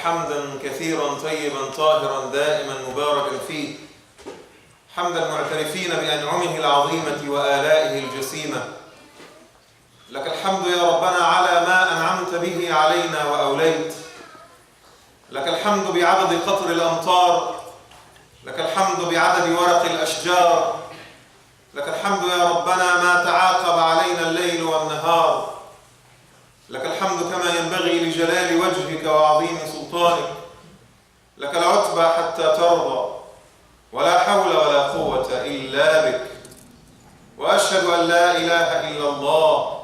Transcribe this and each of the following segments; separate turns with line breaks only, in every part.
حمدا كثيرا طيبا طاهرا دائما مباركا فيه حمد المعترفين بأنعمه العظيمة وآلائه الجسيمة. لك الحمد يا ربنا على ما أنعمت به علينا وأوليت. لك الحمد بعدد قطر الأمطار، لك الحمد بعدد ورق الأشجار، لك الحمد يا ربنا ما تعاقب علينا الليل والنهار. لك الحمد كما ينبغي لجلال وجهك وعظيم سلطانك. لك العتبى حتى ترضى، ولا حول ولا قوة إلا بك. وأشهد أن لا إله إلا الله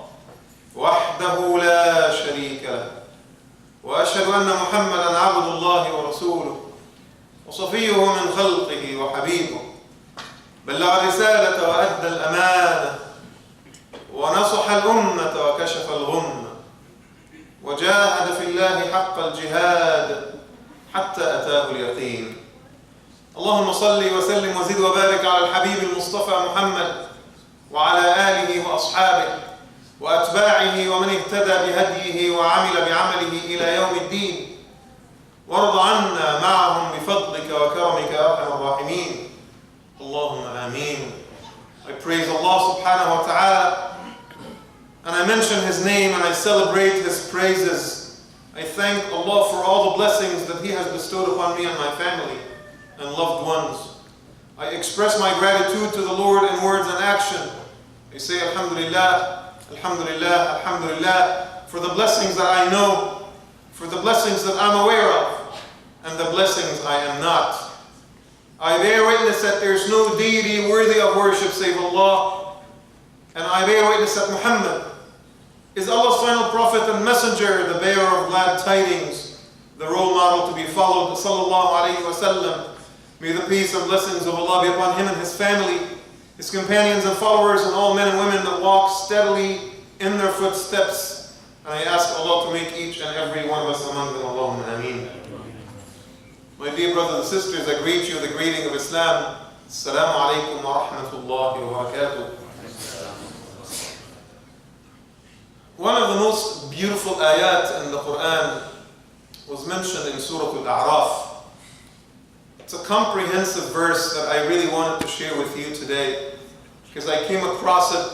وحده لا شريك له، وأشهد أن محمدا عبد الله ورسوله وصفيه من خلقه وحبيبه، بلغ الرسالة وأدى الأمانة ونصح الأمة وكشف الغمة وجاهد في الله حق الجهاد حتى أتاه اليقين. اللهم صل وسلم وزد وبارك على الحبيب المصطفى محمد وعلى آله وأصحابه وأتباعه ومن اهتدى بهديه وعمل بعمله إلى يوم الدين، وارض عنا معهم بفضلك وكرمك يا أرحم الراحمين. اللهم آمين. I praise Allah subhanahu wa ta'ala and I mention His name and I celebrate His praises. I thank Allah for all the blessings that He has bestowed upon me and my family and loved ones. I express my gratitude to the Lord in words and action. I say Alhamdulillah, Alhamdulillah, Alhamdulillah for the blessings that I know, for the blessings that I'm aware of, and the blessings I am not. I bear witness that there is no deity worthy of worship save Allah, and I bear witness that Muhammad is Allah's final prophet and messenger, the bearer of glad tidings, the role model to be followed, sallallahu alayhi wa sallam. May the peace and blessings of Allah be upon him and his family, his companions and followers, and all men and women that walk steadily in their footsteps. And I ask Allah to make each and every one of us among them. Allahumma ameen. My dear brothers and sisters, I greet you with the greeting of Islam. Assalamu alaikum wa rahmatullahi wa barakatuh. One of the most beautiful ayat in the Quran was mentioned in Surah Al-A'raf. It's a comprehensive verse that I really wanted to share with you today because I came across it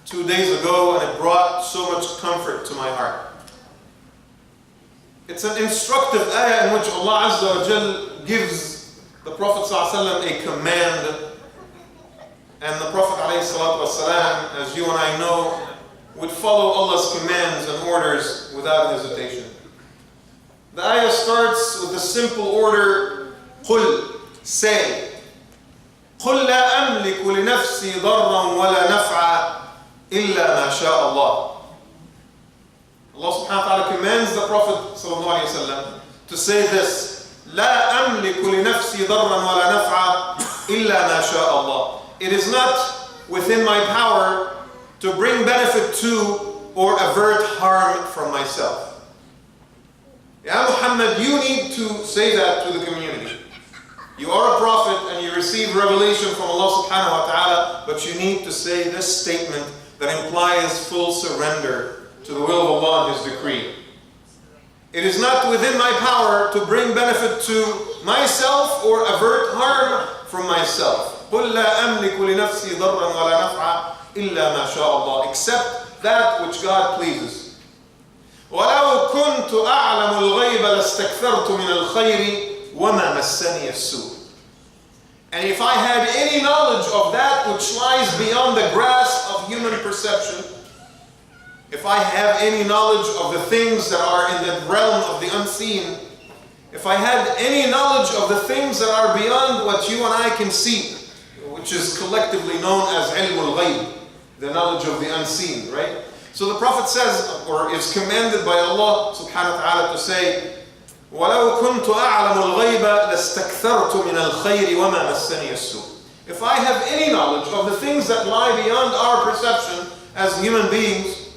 2 days ago and it brought so much comfort to my heart. It's an instructive ayah in which Allah Azza wa Jal gives the Prophet ﷺ a command, and the Prophet ﷺ, as you and I know, would follow Allah's commands and orders without hesitation. The ayah starts with the simple order, قُلْ, say, قُلْ لَا أَمْلِكُ لِنَفْسِي ضَرًّا وَلَا نَفْعًا إِلَّا مَا شَاءَ اللَّهُ. Allah subhanahu wa ta'ala commands the Prophet sallallahu alayhi wa sallam to say this, لَا أَمْلِكُ لِنَفْسِي ضَرًّا وَلَا نَفْعًا إِلَّا مَا شَاءَ اللَّهُ. It is not within my power to bring benefit to or avert harm from myself. Ya Muhammad, you need to say that to the community. You are a prophet and you receive revelation from Allah subhanahu wa ta'ala, but you need to say this statement that implies full surrender to the will of Allah and His decree. It is not within my power to bring benefit to myself or avert harm from myself. قُلْ لَا أَمْلِكُ لِنَفْسِي ضَرًّا وَلَا نَفْعًا إِلَّا مَا شَاءَ اللَّهُ, except that which God pleases. وَلَوْ كُنْتُ أَعْلَمُ الْغَيْبَ لَاسْتَكْثَرْتُ مِنَ الْخَيْرِ وَمَا مَسَّنِيَ السُّوءُ. And if I had any knowledge of that which lies beyond the grasp of human perception, if I have any knowledge of the things that are in the realm of the unseen, if I had any knowledge of the things that are beyond what you and I can see, which is collectively known as ilm al-ghayb, the knowledge of the unseen, right? So the Prophet says, or is commanded by Allah subhanahu wa ta'ala to say, وَلَوْ كُنْتُ أَعْلَمُ الْغَيْبَ لَاسْتَكْثَرْتُ مِنَ الْخَيْرِ وَمَا مَسَّنِيَ السُّوءُ. If I have any knowledge of the things that lie beyond our perception as human beings,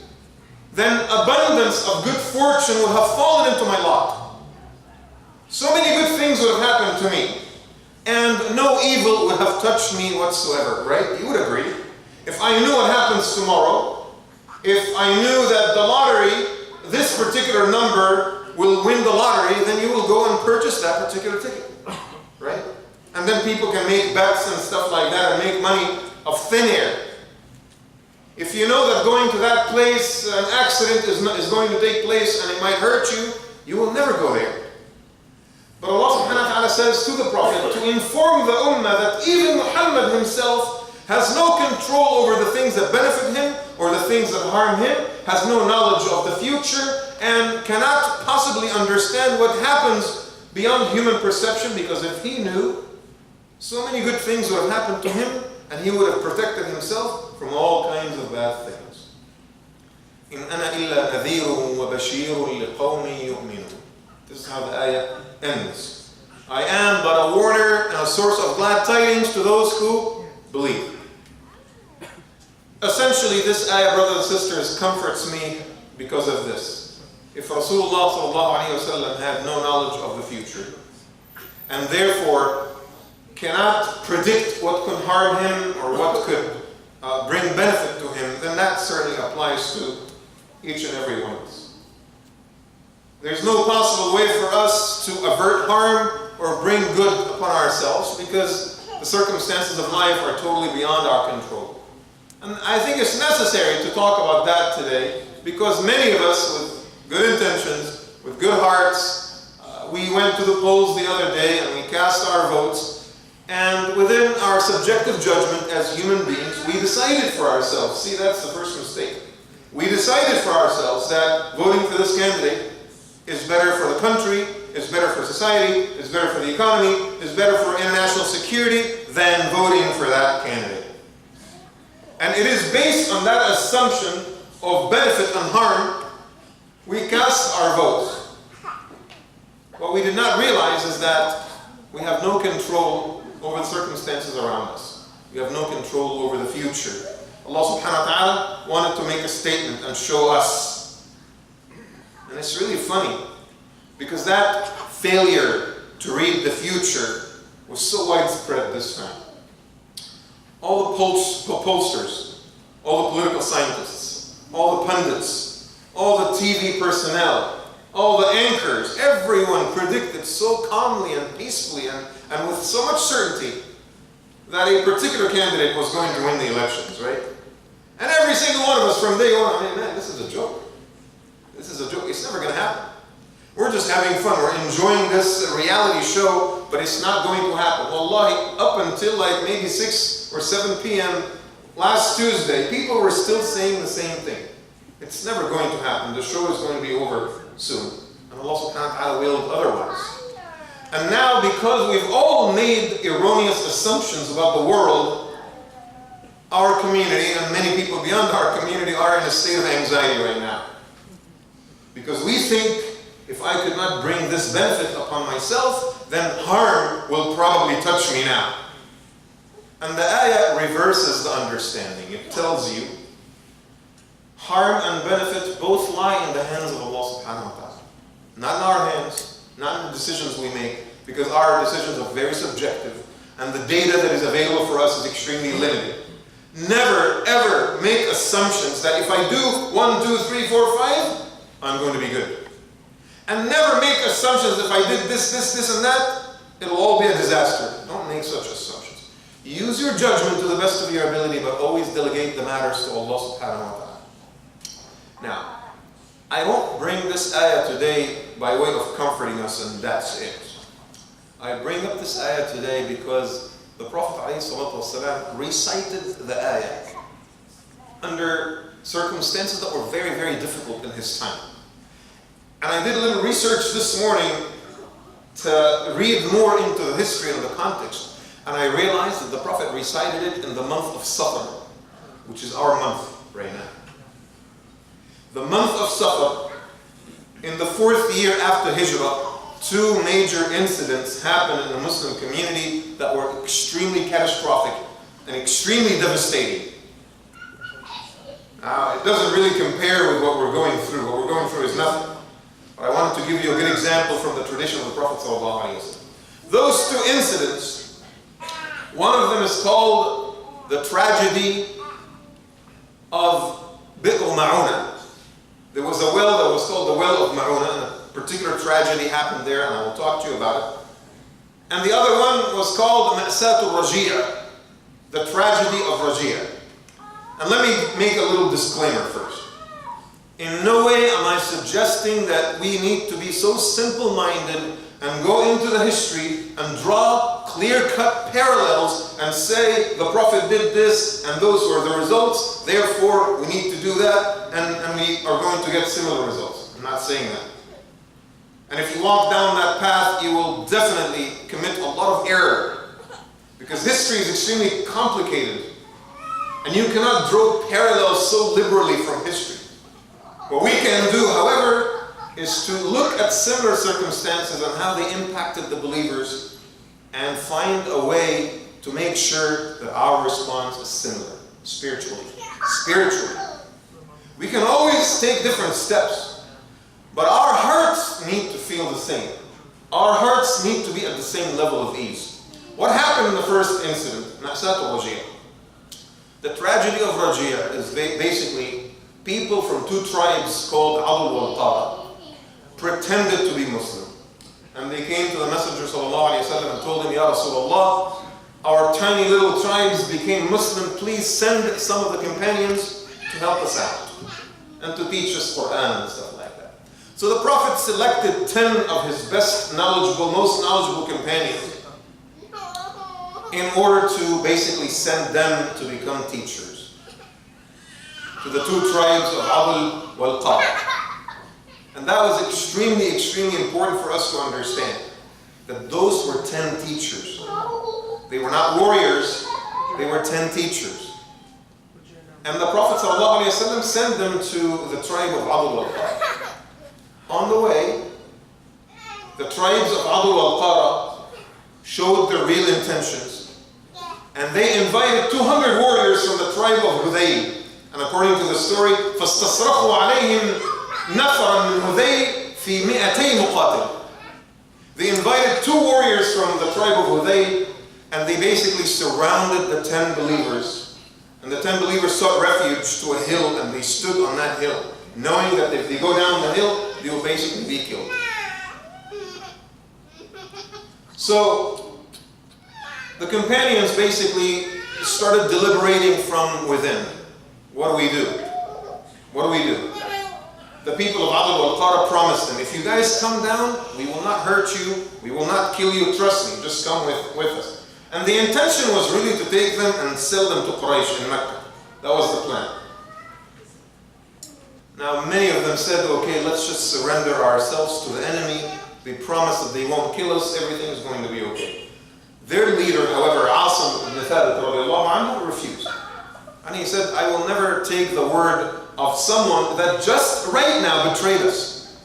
then abundance of good fortune would have fallen into my lot. So many good things would have happened to me, and no evil would have touched me whatsoever, right? You would agree. If I knew what happens tomorrow, if I knew that the lottery, this particular number will win the lottery, then you will go and purchase that particular ticket, right? And then people can make bets and stuff like that and make money of thin air. If you know that going to that place, an accident is going to take place and it might hurt you, you will never go there. But Allah subhanahu wa ta'ala says to the Prophet to inform the ummah that even Muhammad himself has no control over the things that benefit him or the things that harm him, has no knowledge of the future, and cannot possibly understand what happens beyond human perception, because if he knew, so many good things would have happened to him and he would have protected himself from all kinds of bad things. إِنْ أَنَا إِلَّا نَذِيرٌ وَبَشِيرٌ لِقَوْمٍ يُؤْمِنُونَ. This is how the ayah ends. I am but a warner and a source of glad tidings to those who believe. Essentially, this ayah, brothers and sisters, comforts me because of this. If Rasulullah sallallahu alaihi wasallam had no knowledge of the future and therefore cannot predict what could harm him or what could bring benefit to him, then that certainly applies to each and every one of us. There's no possible way for us to avert harm or bring good upon ourselves, because the circumstances of life are totally beyond our control. And I think it's necessary to talk about that today, because many of us with good intentions, with good hearts, we went to the polls the other day and we cast our votes, and within our subjective judgment as human beings, we decided for ourselves. See, that's the first mistake. We decided for ourselves that voting for this candidate is better for the country, is better for society, is better for the economy, is better for international security than voting for that candidate. And it is based on that assumption of benefit and harm, we cast our votes. What we did not realize is that we have no control over the circumstances around us. We have no control over the future. Allah subhanahu wa ta'ala wanted to make a statement and show us. And it's really funny, because that failure to read the future was so widespread this time. All the pollsters, all the political scientists, all the pundits, all the TV personnel, all the anchors, everyone predicted so calmly and peacefully and with so much certainty that a particular candidate was going to win the elections, right? And every single one of us from day on, I mean, man, this is a joke. This is a joke. It's never going to happen. We're just having fun. We're enjoying this reality show, but it's not going to happen. Wallahi, up until like maybe 6 or 7 p.m. last Tuesday, people were still saying the same thing. It's never going to happen. The show is going to be over soon. And Allah subhanahu wa ta'ala willed otherwise. And now, because we've all made erroneous assumptions about the world, our community and many people beyond our community are in a state of anxiety right now. Because we think, if I could not bring this benefit upon myself, then harm will probably touch me now. And the ayah reverses the understanding. It tells you, harm and benefit both lie in the hands of Allah subhanahu wa ta'ala. Not in our hands, not in the decisions we make, because our decisions are very subjective, and the data that is available for us is extremely limited. Never, ever make assumptions that if I do 1, 2, 3, 4, 5, I'm going to be good. And never make assumptions if I did this, and that, it'll all be a disaster. Don't make such assumptions. Use your judgment to the best of your ability, but always delegate the matters to Allah subhanahu wa ta'ala. Now, I won't bring this ayah today by way of comforting us, and that's it. I bring up this ayah today because the Prophet ﷺ recited the ayah under circumstances that were very, very difficult in his time. And I did a little research this morning to read more into the history and the context. And I realized that the Prophet recited it in the month of Safar, which is our month right now. The month of Safar, in the 4th year after Hijrah, 2 major incidents happened in the Muslim community that were extremely catastrophic and extremely devastating. Now, it doesn't really compare with what we're going through. What we're going through is nothing. But I wanted to give you a good example from the tradition of the Prophet ﷺ. Those 2 incidents, one of them is called the tragedy of Bi'r Ma'una. There was a well that was called the well of Ma'una. particular tragedy happened there, and I will talk to you about it. And the other one was called Ma'satul Raji'a, the tragedy of Raji'a. And let me make a little disclaimer first. In no way am I suggesting that we need to be so simple-minded and go into the history and draw clear-cut parallels and say the Prophet did this and those were the results, therefore we need to do that and we are going to get similar results. I'm not saying that. And if you walk down that path, you will definitely commit a lot of error, because history is extremely complicated and you cannot draw parallels so liberally from history. What we can do, however, is to look at similar circumstances and how they impacted the believers and find a way to make sure that our response is similar, spiritually. Spiritually. We can always take different steps, but our hearts need to feel the same. Our hearts need to be at the same level of ease. What happened in the first incident, Ma'satul Raji'a? The tragedy of Raji'a is basically people from two tribes called Adul wal Tara pretended to be Muslim. And they came to the Messenger ﷺ and told him, Ya Rasulullah, our tiny little tribes became Muslim. Please send some of the companions to help us out and to teach us Quran and stuff like that. So the Prophet selected 10 of his best knowledgeable, most knowledgeable companions in order to basically send them to become teachers to the two tribes of Adul wal Tara. And that was extremely, extremely important for us to understand, that those were 10 teachers. They were not warriors, they were 10 teachers. And the Prophet ﷺ sent them to the tribe of Adul wal Tara. On the way, the tribes of Adul wal Tara showed their real intentions. And they invited 200 warriors from the tribe of Hudayl. And according to the story, فَاسْتَصْرَخُوا عَلَيْهِمْ نَفَرًا مِنْ هُذَيْلٍ فِي 200 مُقَاتِلٍ. They invited 2 warriors from the tribe of Hudayl, and they basically surrounded the 10 believers. And the 10 believers sought refuge to a hill, and they stood on that hill, knowing that if they go down the hill, they will basically be killed. So the companions basically started deliberating from within. What do we do? What do we do? The people of Adul wal Tara promised them, if you guys come down, we will not hurt you, we will not kill you, trust me, just come with us. And the intention was really to take them and sell them to Quraysh in Mecca. That was the plan. Now many of them said, okay, let's just surrender ourselves to the enemy. They promised that they won't kill us, everything is going to be okay. Their leader, however, Asim ibn Thabit, refused. And he said, I will never take the word of someone that just right now betrayed us.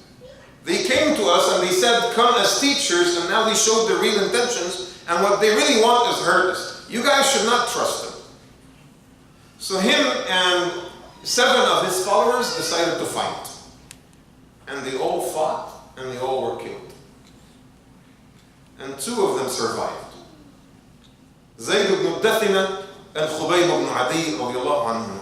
They came to us and they said, come as teachers, and now they showed their real intentions, and what they really want is hurt us. You guys should not trust them. So him and 7 of his followers decided to fight. And they all fought, and they all were killed. And 2 of them survived. Zayd ibn Dathina and Khubayb ibn Adi radiallahu anhu.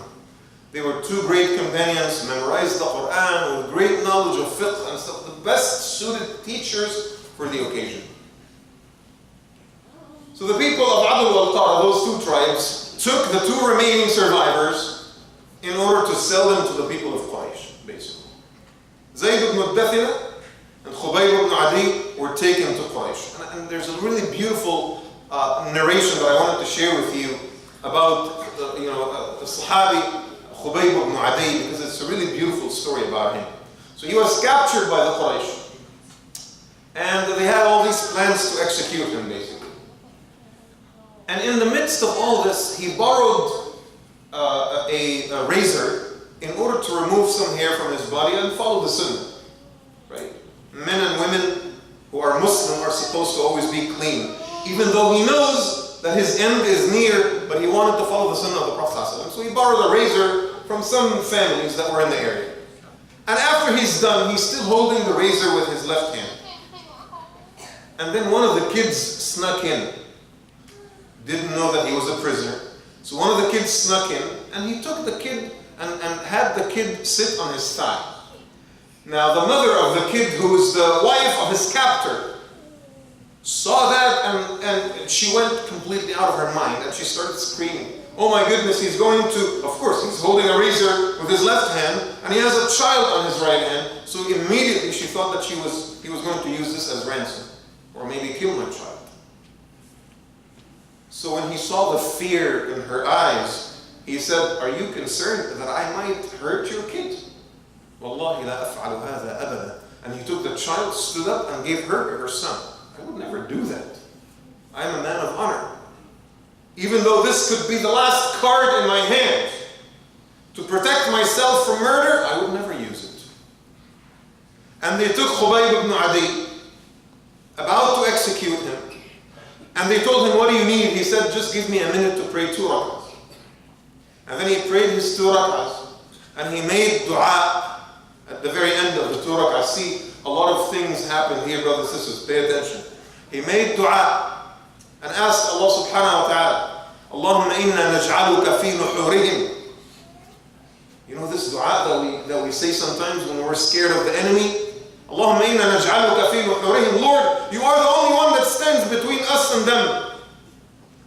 They were 2 great companions, memorized the Quran with great knowledge of fiqh and stuff, the best suited teachers for the occasion. So the people of Adul wal Tara, those 2 tribes, took the 2 remaining survivors in order to sell them to the people of Quraysh, basically. Zayd ibn Dathina and Khubayb ibn Adi were taken to Quraysh. And there's a really beautiful narration that I wanted to share with you about the Sahabi Khubayb ibn Adi, because it's a really beautiful story about him. So he was captured by the Quraysh, and they had all these plans to execute him, basically. And in the midst of all this, he borrowed a razor in order to remove some hair from his body and follow the sunnah. Right? Men and women who are Muslim are supposed to always be clean, even though he knows that his end is near, but he wanted to follow the sunnah of the Prophet ﷺ. So he borrowed a razor from some families that were in the area. And after he's done, he's still holding the razor with his left hand. And then one of the kids snuck in. Didn't know that he was a prisoner. So one of the kids snuck in, and he took the kid and had the kid sit on his thigh. Now the mother of the kid, who is the wife of his captor, saw that and she went completely out of her mind and she started screaming. Oh my goodness, he's going to, of course, he's holding a razor with his left hand and he has a child on his right hand. So immediately she thought that he was going to use this as ransom or maybe kill my child. So when he saw the fear in her eyes, he said, are you concerned that I might hurt your kid? Wallahi la af'alu hadha abada. And he took the child, stood up and gave her son. I would never do that. I am a man of honor. Even though this could be the last card in my hand to protect myself from murder, I would never use it. And they took Khubayb ibn Adi, about to execute him. And they told him, what do you need? He said, just give me a minute to pray 2 rak'ahs. And then he prayed his 2 rak'ahs. And he made dua at the very end of the 2 rak'ahs. See, a lot of things happen here, brothers and sisters. Pay attention. He made dua and asked Allah subhanahu wa ta'ala, Allahumma inna naj'aluka fi nuhurihim. You know this dua that we say sometimes when we're scared of the enemy? Allahumma inna naj'aluka fi nuhurihim. Lord, you are the only one that stands between us and them.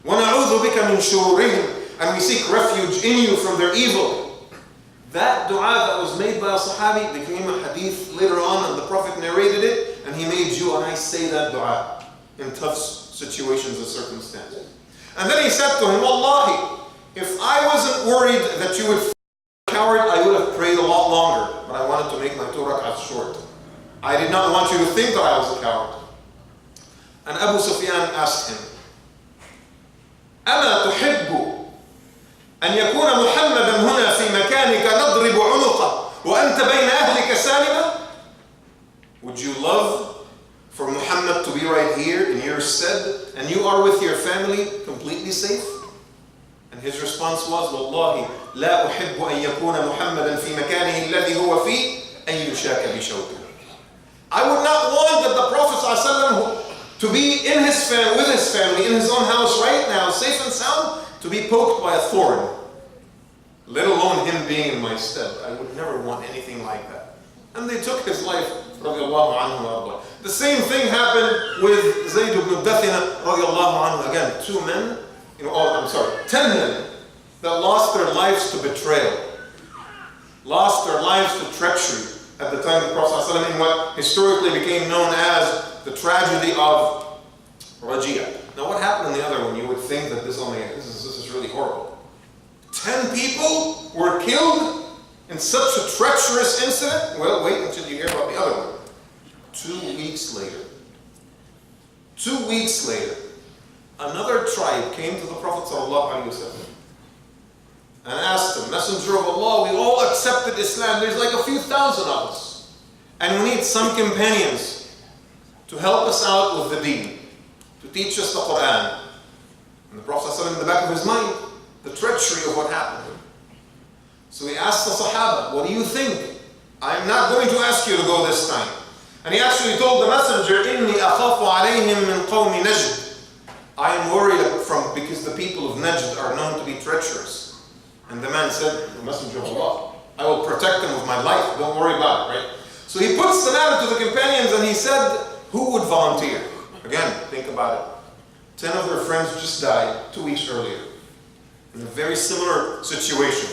Wa na'udhu bika min shururihim. And we seek refuge in you from their evil. That dua that was made by a sahabi became a hadith later on, and the Prophet narrated it, and he made you and I say that dua in tough situations and circumstances. And then he said to him, Wallahi, if I wasn't worried that you would be a coward, I would have prayed a lot longer, but I wanted to make my 2 rak'ahs short. I did not want you to think that I was a coward. And Abu Sufyan asked him, أما تحب أن يكون محمدا هنا في مكانك نضرب عنقه وأنت بين أهلك سالما? Would you love for Muhammad to be right here in your stead and you are with your family completely safe? And his response was, والله لا أحب أن يكون محمدا في مكانه الذي هو فيه أن يشاك بشوكه. I would not want that the Prophet ﷺ to be in his family, with his family, in his own house right now, safe and sound, to be poked by a thorn, let alone him being in my stead. I would never want anything like that. And they took his life, radiallahu anhu wa arda. The same thing happened with Zayd ibn Dathina, radiallahu anhu. Again, 2 men, 10 men that lost their lives to betrayal, lost their lives to treachery at the time of the Prophet ﷺ in what historically became known as the tragedy of Rajia. Now what happened in the other one? You would think that this is really horrible. 10 people were killed in such a treacherous incident? Well, wait until you hear about the other one. 2 weeks later, 2 weeks later, another tribe came to the Prophet ﷺ and asked him, Messenger of Allah, we all accepted Islam. There's like a few thousand of us. And we need some companions to help us out with the deen, to teach us the Quran. And the Prophet ﷺ in the back of his mind, the treachery of what happened. So he asked the Sahaba, what do you think? I'm not going to ask you to go this time. And he actually told the messenger, إِنِّي أَخَافُ عَلَيْهِمْ مِنْ قَوْمِ نَجْدٍ. I am worried because the people of Najd are known to be treacherous. And the man said, the messenger of Allah, I will protect them with my life, don't worry about it, right? So he puts the matter to the companions and he said, who would volunteer? Again, think about it. 10 of their friends just died 2 weeks earlier in a very similar situation.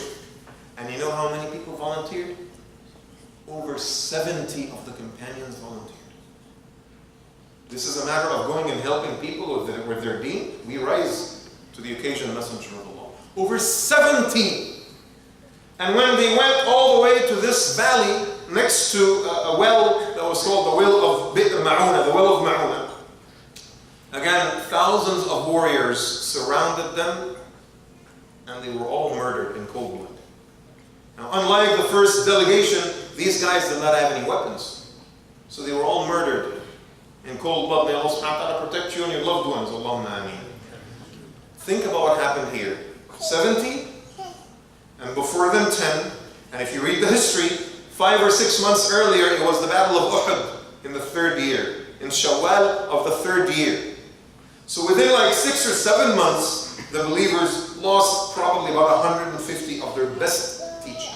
And you know how many people volunteered? Over 70 of the companions volunteered. This is a matter of going and helping people with their deen. We rise to the occasion, Messenger of Allah. Over 70. And when they went all the way to this valley next to a well that was called the well of Bi'r Ma'una, the well of Ma'una. Again, thousands of warriors surrounded them and they were all murdered in cold blood. Now, unlike the first delegation, these guys did not have any weapons. So they were all murdered in cold blood. May Allah subhanahu wa ta'ala protect you and your loved ones. Allahumma ameen. Think about what happened here. 70, and before them 10. And if you read the history, 5 or 6 months earlier, it was the Battle of Uhud in the 3rd year, in Shawwal of the 3rd year. So within like 6 or 7 months, the believers lost probably about 150 of their best teachers.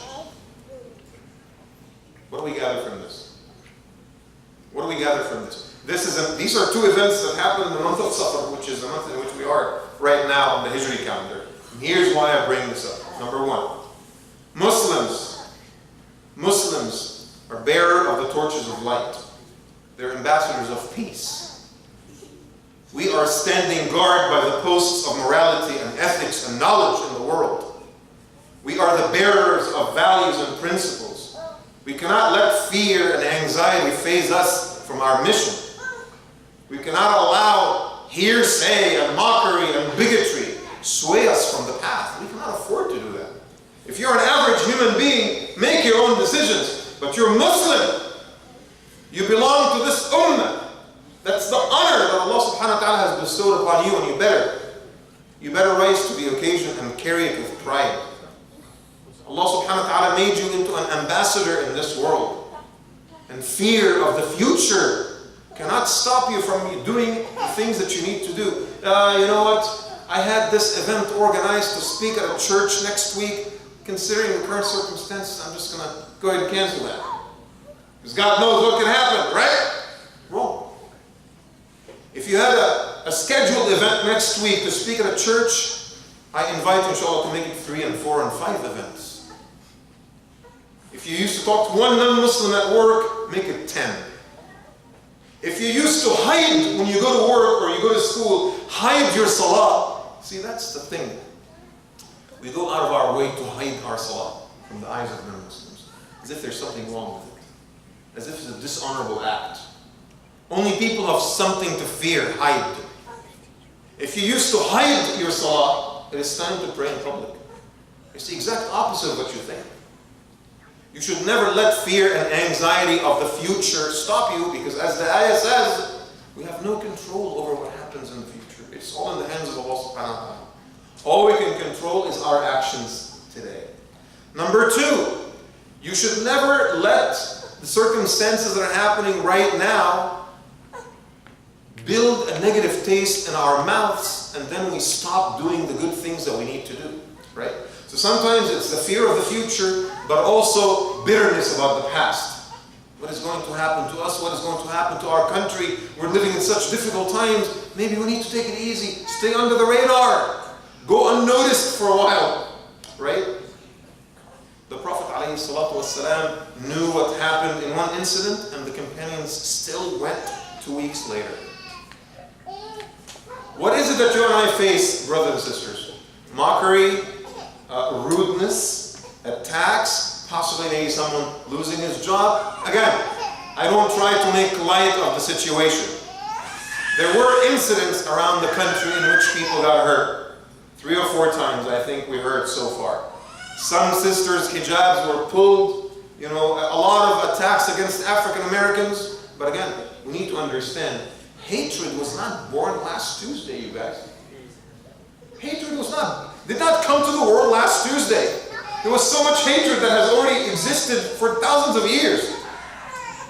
What do we gather from this? What do we gather from this? These are two events that happened in the month of Safar, which is the month in which we are right now on the Hijri calendar. And here's why I bring this up. Number one, Muslims are bearer of the torches of light. They're ambassadors of peace. We are standing guard by the posts of morality and ethics and knowledge in the world. We are the bearers of values and principles. We cannot let fear and anxiety phase us from our mission. We cannot allow hearsay and mockery and bigotry sway us from the path. We cannot afford to do that. If you're an average human being, make your own decisions. But you're Muslim. You belong to this ummah. That's the honor that Allah subhanahu wa ta'ala has bestowed upon you, and you better rise to the occasion and carry it with pride. Allah subhanahu wa ta'ala made you into an ambassador in this world. And fear of the future cannot stop you from doing the things that you need to do. You know what? I had this event organized to speak at a church next week. Considering the current circumstances, I'm just going to go ahead and cancel that. Because God knows what can happen, right? Wrong. If you had a scheduled event next week to speak at a church, I invite you, inshallah, to make it 3 and 4 and 5 events. If you used to talk to one non-Muslim at work, make it 10. If you used to hide when you go to work or you go to school, hide your salah. See, that's the thing. We go out of our way to hide our salah from the eyes of non-Muslims, as if there's something wrong with it, as if it's a dishonorable act. Only people have something to fear, hide. If you used to hide your salah, it is time to pray in public. It's the exact opposite of what you think. You should never let fear and anxiety of the future stop you, because as the ayah says, we have no control over what happens in the future. It's all in the hands of Allah subhanahu wa ta'ala. All we can control is our actions today. Number 2, you should never let the circumstances that are happening right now build a negative taste in our mouths, and then we stop doing the good things that we need to do, right? So sometimes it's the fear of the future, but also bitterness about the past. What is going to happen to us? What is going to happen to our country? We're living in such difficult times. Maybe we need to take it easy. Stay under the radar. Go unnoticed for a while, right? The Prophet ﷺ knew what happened in one incident, and the companions still went 2 weeks later. What is it that you and I face, brothers and sisters? Mockery, rudeness, attacks, possibly maybe someone losing his job. Again, I don't try to make light of the situation. There were incidents around the country in which people got hurt. 3 or 4 times, I think we heard so far. Some sisters' hijabs were pulled. A lot of attacks against African Americans. But again, we need to understand, hatred was not born last Tuesday, you guys. Hatred did not come to the world last Tuesday. There was so much hatred that has already existed for thousands of years.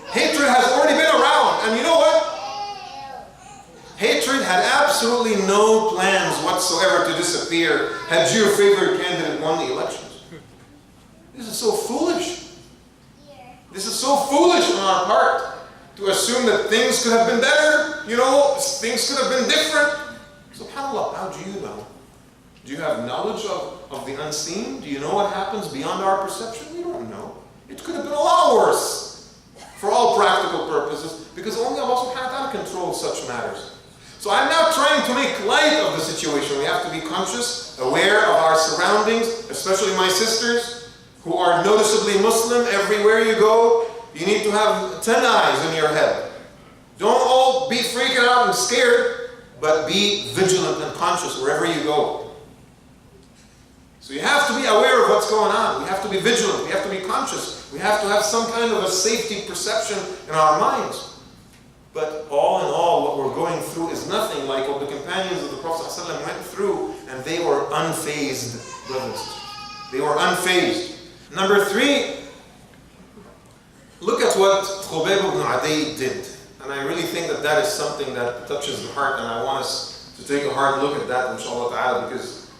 Hatred has already been around. And you know what? Hatred had absolutely no plans whatsoever to disappear had your favorite candidate won the elections. This is so foolish. This is so foolish on our part to assume that things could have been better, things could have been different. SubhanAllah, how do you know? Do you have knowledge of the unseen? Do you know what happens beyond our perception? We don't know. It could have been a lot worse for all practical purposes, because only Allah subhanahu wa ta'ala controls such matters. So I'm not trying to make light of the situation. We have to be conscious, aware of our surroundings, especially my sisters who are noticeably Muslim. Everywhere you go, you need to have 10 eyes in your head. Don't all be freaking out and scared, but be vigilant and conscious wherever you go. So you have to be aware of what's going on. We have to be vigilant. We have to be conscious. We have to have some kind of a safety perception in our minds. But all in all, what we're going through is nothing like what the companions of the Prophet ﷺ went through, and they were unfazed, brothers. They were unfazed. Number 3, look at what Khubayb ibn Adi did. And I really think that is something that touches the heart, and I want us to take a hard look at that, inshallah ta'ala, because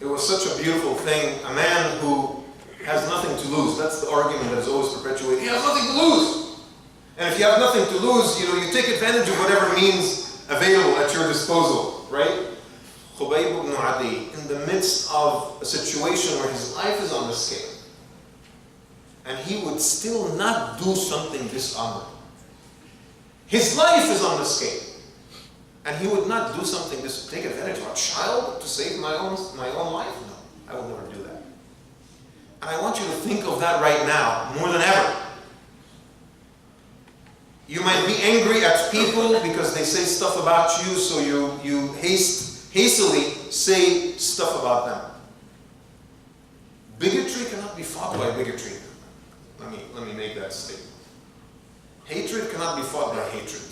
it was such a beautiful thing. A man who has nothing to lose. That's the argument that is always perpetuated. He has nothing to lose. And if you have nothing to lose, you take advantage of whatever means available at your disposal, right? Khubayb ibn Adi, in the midst of a situation where his life is on the scale, and he would still not do something dishonorable. His life is on the scale, and he would not do something take advantage of a child to save my own life? No, I will never do that. And I want you to think of that right now, more than ever. You might be angry at people because they say stuff about you, so you hastily say stuff about them. Bigotry cannot be fought by bigotry. Let me make that statement. Hatred cannot be fought by hatred.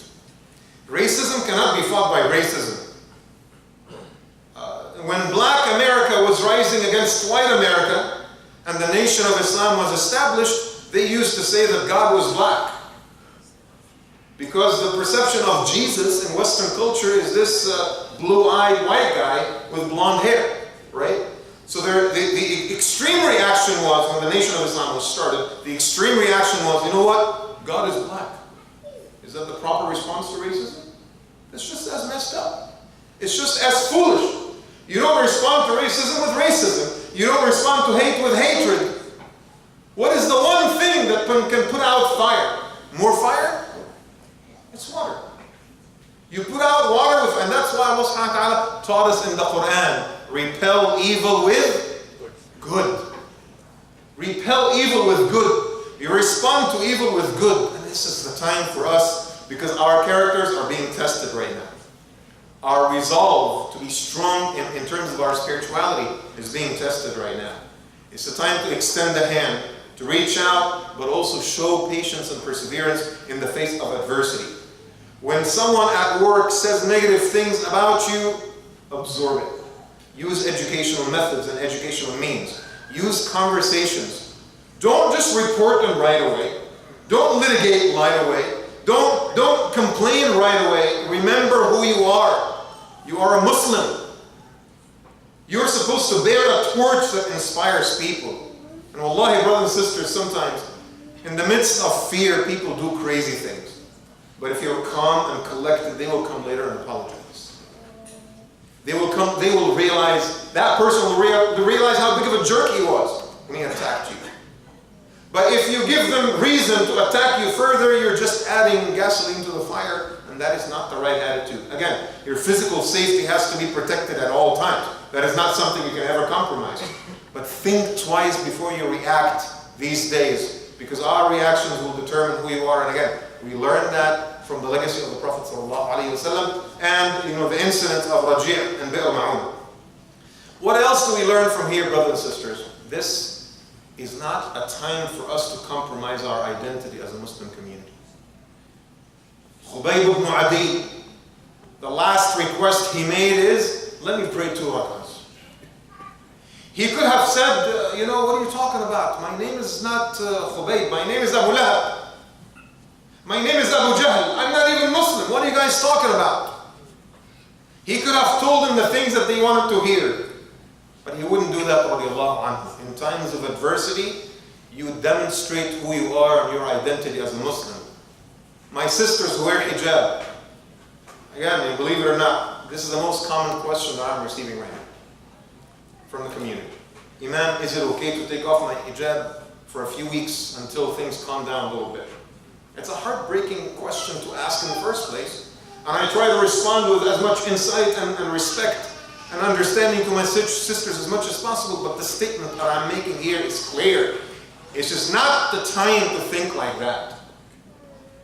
Racism cannot be fought by racism. When Black America was rising against white America and the Nation of Islam was established, they used to say that God was black. Because the perception of Jesus in Western culture is this blue-eyed white guy with blonde hair, right? So the extreme reaction was, when the Nation of Islam was started, the extreme reaction was, you know what? God is black. Is that the proper response to racism? It's just as messed up. It's just as foolish. You don't respond to racism with racism. You don't respond to hate with hatred. What is the one thing that can put out fire? More fire? It's water. You put out water and that's why Allah subhanahu wa ta'ala taught us in the Quran, repel evil with good. Repel evil with good. You respond to evil with good. And this is the time for us, because our characters are being tested right now. Our resolve to be strong in terms of our spirituality is being tested right now. It's the time to extend the hand, to reach out, but also show patience and perseverance in the face of adversity. When someone at work says negative things about you, absorb it. Use educational methods and educational means. Use conversations. Don't just report them right away. Don't litigate right away. Don't complain right away. Remember who you are. You are a Muslim. You're supposed to bear a torch that inspires people. And wallahi, brothers and sisters, sometimes in the midst of fear, people do crazy things. But if you're calm and collected, they will come later and apologize. They will realize, that person will realize how big of a jerk he was when he attacked you. But if you give them reason to attack you further, you're just adding gasoline to the fire, and that is not the right attitude. Again, your physical safety has to be protected at all times. That is not something you can ever compromise. But think twice before you react these days, because our reactions will determine who you are. And again, we learned that from the legacy of the Prophet ﷺ and the incident of Raji' and Bi'r Ma'un. What else do we learn from here, brothers and sisters? This is not a time for us to compromise our identity as a Muslim community. Khubayb ibn Adi, the last request he made is, let me pray 2 rak'ahs. He could have said, what are you talking about? My name is not Khubayb, my name is Abu Lahab. My name is Abu Jahl. I'm not even Muslim. What are you guys talking about? He could have told them the things that they wanted to hear. But he wouldn't do that, radiallahu anhu. In times of adversity, you demonstrate who you are and your identity as a Muslim. My sisters who wear hijab. Again, believe it or not, this is the most common question that I'm receiving right now from the community. Imam, is it okay to take off my hijab for a few weeks until things calm down a little bit? It's a heartbreaking question to ask in the first place. And I try to respond with as much insight and respect and understanding to my sisters as much as possible, but the statement that I'm making here is clear. It's just not the time to think like that.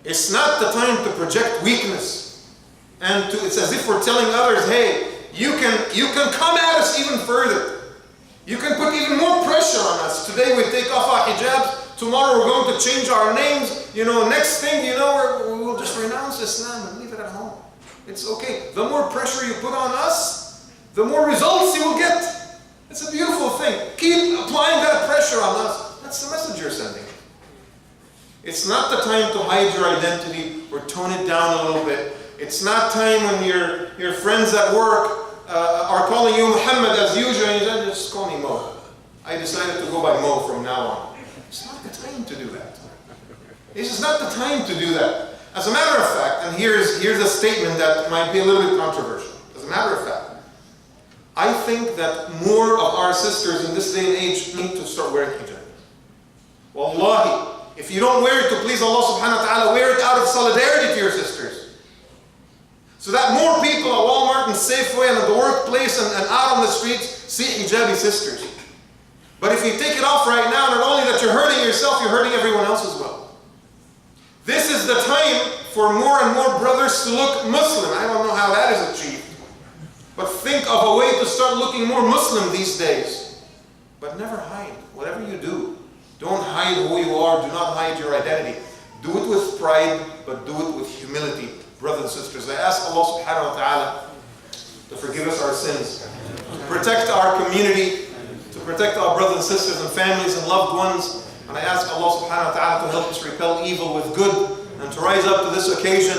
It's not the time to project weakness. And it's as if we're telling others, hey, you can come at us even further. You can put even more pressure on us. Today we take off our hijabs. Tomorrow we're going to change our names. Next thing, we'll just renounce Islam and leave it at home. It's okay. The more pressure you put on us, the more results you will get. It's a beautiful thing. Keep applying that pressure on us. That's the message you're sending. It's not the time to hide your identity or tone it down a little bit. It's not time when your friends at work are calling you Muhammad as usual and you say, just call me Mo. I decided to go by Mo from now on. It's not the time to do that. This is not the time to do that. As a matter of fact, and here's a statement that might be a little bit controversial. As a matter of fact, I think that more of our sisters in this day and age need to start wearing hijab. Wallahi, if you don't wear it to please Allah subhanahu wa ta'ala, wear it out of solidarity to your sisters. So that more people at Walmart and Safeway and at the workplace and out on the streets see hijabi sisters. But if you take it off right now, not only that you're hurting yourself, you're hurting everyone else as well. This is the time for more and more brothers to look Muslim. I don't know how that is achieved. But think of a way to start looking more Muslim these days. But never hide. Whatever you do, don't hide who you are. Do not hide your identity. Do it with pride, but do it with humility. Brothers and sisters, I ask Allah subhanahu wa ta'ala to forgive us our sins, to protect our community, to protect our brothers and sisters and families and loved ones. And I ask Allah subhanahu wa ta'ala to help us repel evil with good and to rise up to this occasion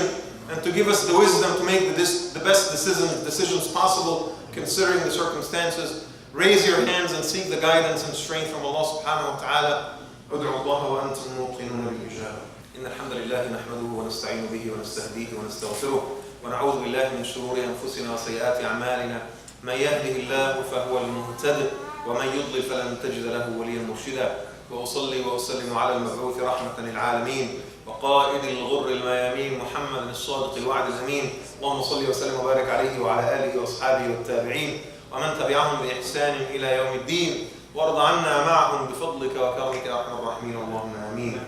and to give us the wisdom to make the best decisions possible considering the circumstances. Raise your hands and seek the guidance and strength from Allah subhanahu wa ta'ala. ادعوا الله وأنتم موقنون بالإجابة. إن الحمد لله نحمده ونستعين به ونستهديه ونستغفره ونعوذ بالله من شرور أنفسنا وسيئات أعمالنا. من يهده الله فهو المهتد ومن يضلل فلن تجد له وليا مرشدا. وأصلي وأسلم على المبعوث رحمة للعالمين وقائد الغر الميامين محمد الصادق الوعد الأمين. اللهم صل وسلم وبارك عليه وعلى آله وأصحابه والتابعين ومن تبعهم بإحسان إلى يوم الدين وارض عنا معهم بفضلك وكرمك يا أرحم الراحمين اللهم آمين.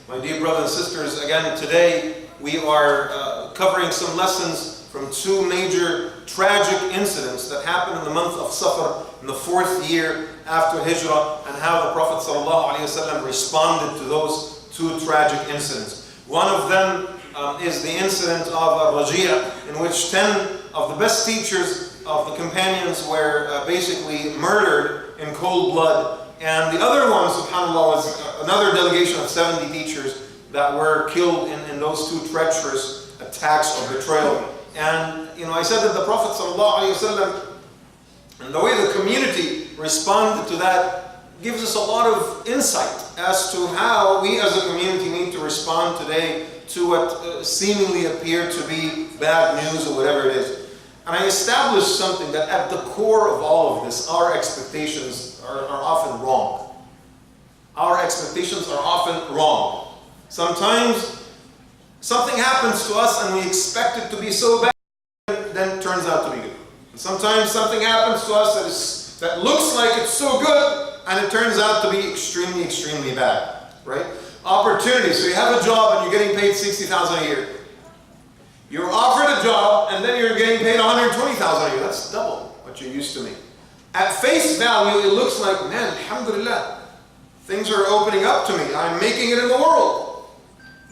My dear brothers and sisters, again today we are covering some lessons from two major tragic incidents that happened in the month of Safar in the 4th year after Hijrah, and how the Prophet ﷺ responded to those two tragic incidents. One of them is the incident of Raji'a, in which 10 of the best teachers of the companions were basically murdered in cold blood. And the other one, subhanAllah, was another delegation of 70 teachers that were killed in those two treacherous attacks of betrayal. And I said that the Prophet ﷺ, and the way the community responded to that gives us a lot of insight as to how we as a community need to respond today to what seemingly appear to be bad news or whatever it is. And I established something that at the core of all of this, our expectations are often wrong. Our expectations are often wrong. Sometimes something happens to us and we expect it to be so bad, then it turns out to be good. And sometimes something happens to us that looks like it's so good, and it turns out to be extremely, extremely bad, right? Opportunity. So you have a job and you're getting paid $60,000 a year. You're offered a job and then you're getting paid $120,000 a year. That's double what you're used to me. At face value, it looks like, man, alhamdulillah, things are opening up to me. I'm making it in the world.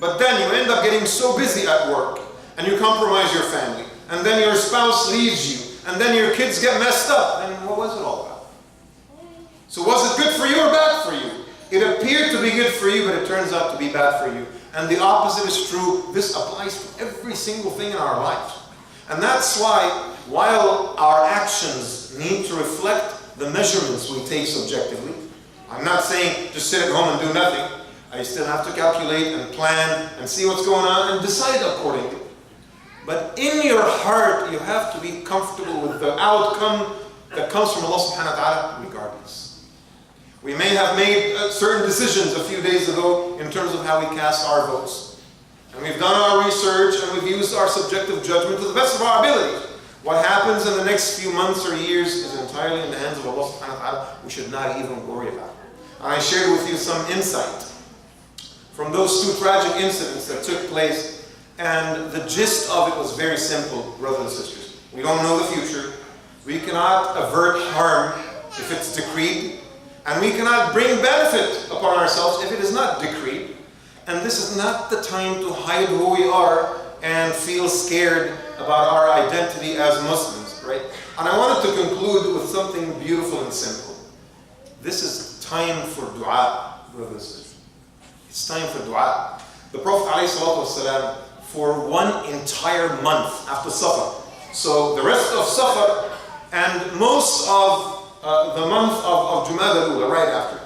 But then you end up getting so busy at work and you compromise your family. And then your spouse leaves you. And then your kids get messed up. And what was it all about? So was it good for you or bad for you? It appeared to be good for you, but it turns out to be bad for you. And the opposite is true. This applies to every single thing in our life. And that's why, while our actions need to reflect the measurements we take subjectively, I'm not saying just sit at home and do nothing. I still have to calculate and plan and see what's going on and decide accordingly. But in your heart, you have to be comfortable with the outcome that comes from Allah subhanahu wa ta'ala regardless. We may have made certain decisions a few days ago in terms of how we cast our votes. And we've done our research and we've used our subjective judgment to the best of our ability. What happens in the next few months or years is entirely in the hands of Allah subhanahu wa ta'ala. We should not even worry about it. And I shared with you some insight from those two tragic incidents that took place. And the gist of it was very simple, brothers and sisters. We don't know the future. We cannot avert harm if it's decreed. And we cannot bring benefit upon ourselves if it is not decreed. And this is not the time to hide who we are and feel scared about our identity as Muslims, right? And I wanted to conclude with something beautiful and simple. This is time for dua, brothers and sisters. It's time for dua. The Prophet ﷺ, for one entire month after Safar, so the rest of Safar and most of the month of Jumada al-Ula, right after,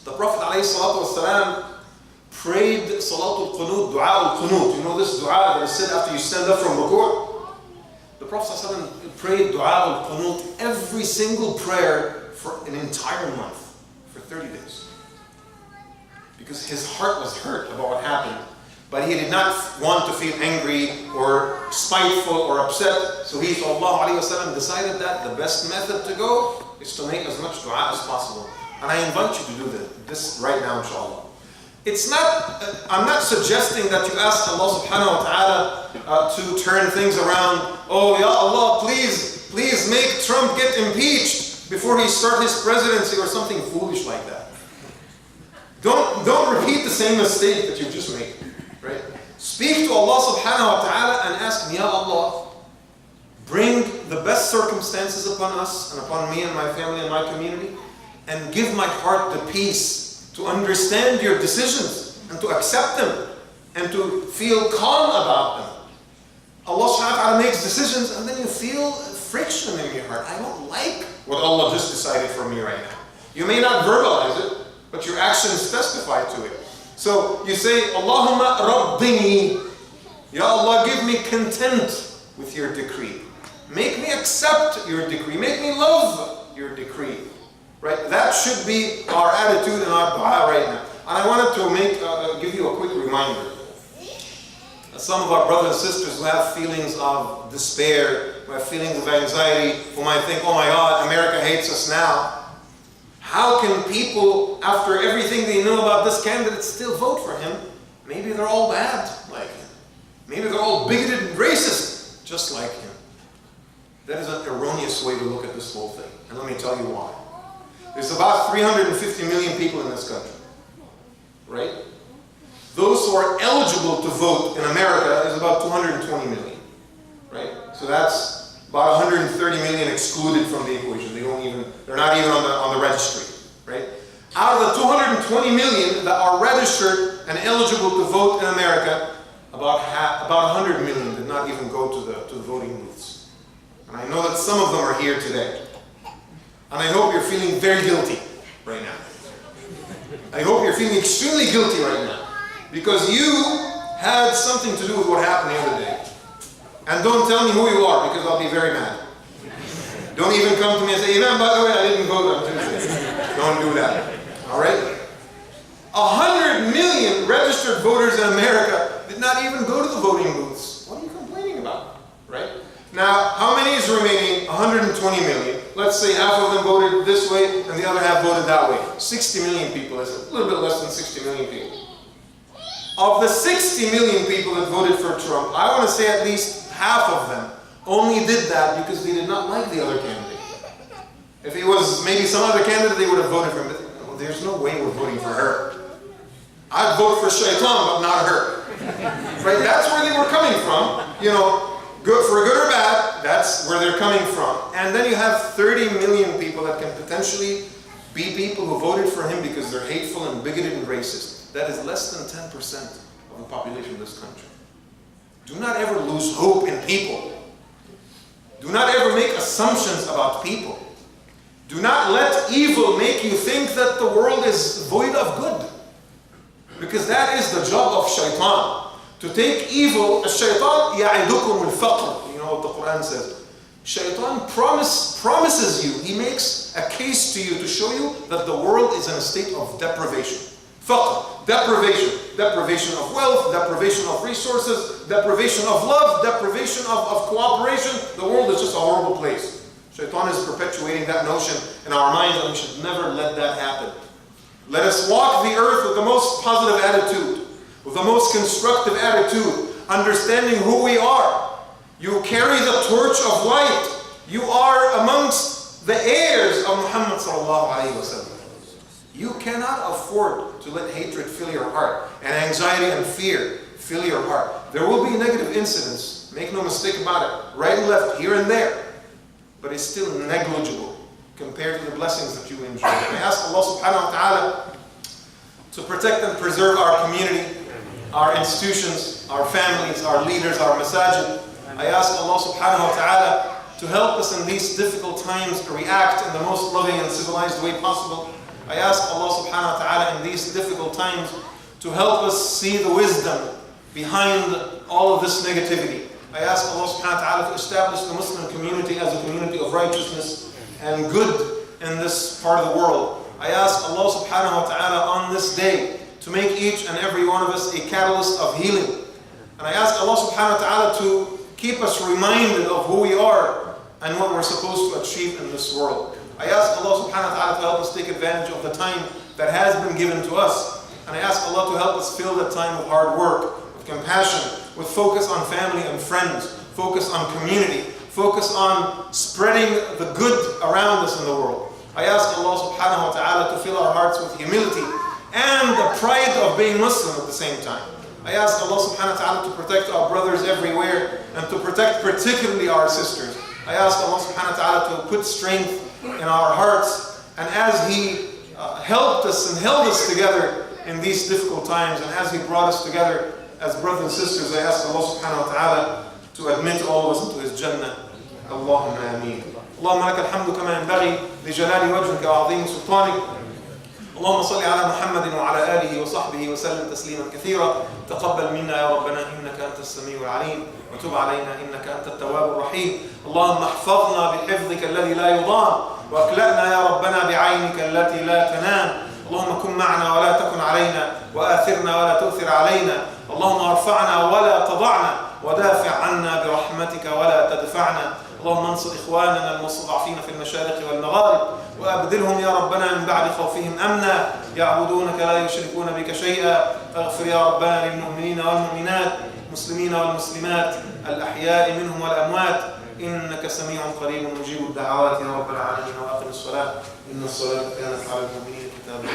the Prophet ﷺ prayed Salatul Qunut, Dua al-Qunut. You know this dua that is said after you stand up from ruku'? The Prophet ﷺ prayed Dua al-Qunut every single prayer for an entire month, for 30 days. Because his heart was hurt about what happened. But he did not want to feel angry or spiteful or upset. So he, sallallahu alayhi wa sallam, decided that the best method to go is to make as much dua as possible. And I invite you to do this right now, inshallah. It's not, I'm not suggesting that you ask Allah subhanahu wa ta'ala to turn things around. Oh, Ya Allah, please make Trump get impeached before he starts his presidency or something foolish like that. Don't repeat the same mistake that you just made. Right? Speak to Allah subhanahu wa ta'ala and ask him, Ya Allah, bring the best circumstances upon us and upon me and my family and my community, and give my heart the peace to understand your decisions and to accept them and to feel calm about them. Allah subhanahu wa ta'ala makes decisions and then you feel friction in your heart. I don't like what Allah just decided for me right now. You may not verbalize it, but your actions testify to it. So you say, Allahumma rabbini, Ya Allah, give me content with your decree. Make me accept your decree. Make me love your decree. Right? That should be our attitude and our dua right now. And I wanted to give you a quick reminder. Some of our brothers and sisters who have feelings of despair, who have feelings of anxiety, who might think, oh my God, America hates us now. How can people, after everything they know about this candidate, still vote for him? Maybe they're all bad like him. Maybe they're all bigoted and racist just like him. That is an erroneous way to look at this whole thing. And let me tell you why. There's about 350 million people in this country. Right? Those who are eligible to vote in America is about 220 million. Right? So that's about 130 million excluded from the equation. They're not even on the registry, right? Out of the 220 million that are registered and eligible to vote in America, about 100 million did not even go to the voting booths. And I know that some of them are here today. And I hope you're feeling very guilty right now. I hope you're feeling extremely guilty right now. Because you had something to do with what happened the other day. And don't tell me who you are, because I'll be very mad. Don't even come to me and say, Imam, by the way, I didn't vote on Tuesday. Don't do that. All right? 100 million registered voters in America did not even go to the voting booths. What are you complaining about? Right? Now, how many is remaining? 120 million. Let's say half of them voted this way and the other half voted that way. 60 million people. That's a little bit less than 60 million people. Of the 60 million people that voted for Trump, I want to say at least half of them only did that because they did not like the other candidate. If it was maybe some other candidate, they would have voted for him. But there's no way we're voting for her. I'd vote for Shaitan, but not her. Right? That's where they were coming from. You know, good for good or bad, that's where they're coming from. And then you have 30 million people that can potentially be people who voted for him because they're hateful and bigoted and racist. That is less than 10% of the population of this country. Do not ever lose hope in people. Do not ever make assumptions about people. Do not let evil make you think that the world is void of good. Because that is the job of Shaitan. To take evil, Shaitan ya'idukum al-faqr. You know what the Quran says. Shaitan promises you, he makes a case to you to show you that the world is in a state of deprivation. Faqr, deprivation. Deprivation of wealth, deprivation of resources, deprivation of love, deprivation of cooperation. The world is just a horrible place. Shaitan is perpetuating that notion in our minds, and we should never let that happen. Let us walk the earth with the most positive attitude, with the most constructive attitude, understanding who we are. You carry the torch of light. You are amongst the heirs of Muhammad sallallahu alaihi wasallam. You cannot afford to let hatred fill your heart, and anxiety and fear fill your heart. There will be negative incidents, make no mistake about it, right and left, here and there, but it's still negligible compared to the blessings that you enjoy. I ask Allah subhanahu wa ta'ala to protect and preserve our community, our institutions, our families, our leaders, our masajid. I ask Allah subhanahu wa ta'ala to help us in these difficult times to react in the most loving and civilized way possible. I ask Allah subhanahu wa ta'ala in these difficult times to help us see the wisdom behind all of this negativity. I ask Allah subhanahu wa ta'ala to establish the Muslim community as a community of righteousness and good in this part of the world. I ask Allah subhanahu wa ta'ala on this day to make each and every one of us a catalyst of healing. And I ask Allah subhanahu wa ta'ala to keep us reminded of who we are and what we're supposed to achieve in this world. I ask Allah subhanahu wa ta'ala to help us take advantage of the time that has been given to us. And I ask Allah to help us fill that time with hard work, with compassion, with focus on family and friends, focus on community, focus on spreading the good around us in the world. I ask Allah subhanahu wa ta'ala to fill our hearts with humility and the pride of being Muslim at the same time. I ask Allah subhanahu wa ta'ala to protect our brothers everywhere and to protect particularly our sisters. I ask Allah subhanahu wa ta'ala to put strength in our hearts, and as He helped us and held us together in these difficult times, and as He brought us together as brothers and sisters, I ask Allah subhanahu wa ta'ala to admit all of us into His Jannah. Allahumma ameen. Allahumma laka alhamdu kama yanbaghi li jalali wajhika wa azim sultanik. اللهم صل على محمد وعلى آله وصحبه وسلم تسليما كثيرا. تقبل منا يا ربنا إنك أنت السميع العليم وتب علينا إنك أنت التواب الرحيم. اللهم احفظنا بحفظك الذي لا يضام واكلأنا يا ربنا بعينك التي لا تنام. اللهم كن معنا ولا تكن علينا وآثرنا ولا تؤثر علينا. اللهم ارفعنا ولا تضعنا ودافع عنا برحمتك ولا تدفعنا. اللهم انصر إخواننا المستضعفين في المشارق والمغارب وأبدلهم يا ربنا من بعد خوفهم أمنا يعبدونك لا يشركون بك شيئا. اغفر يا ربنا للمؤمنين والمؤمنات المسلمين والمسلمات الأحياء منهم والأموات إنك سميع قريب مجيب الدعوات يا رب العالمين. وأقم الصلاة إن الصلاة كانت على المؤمنين كتابا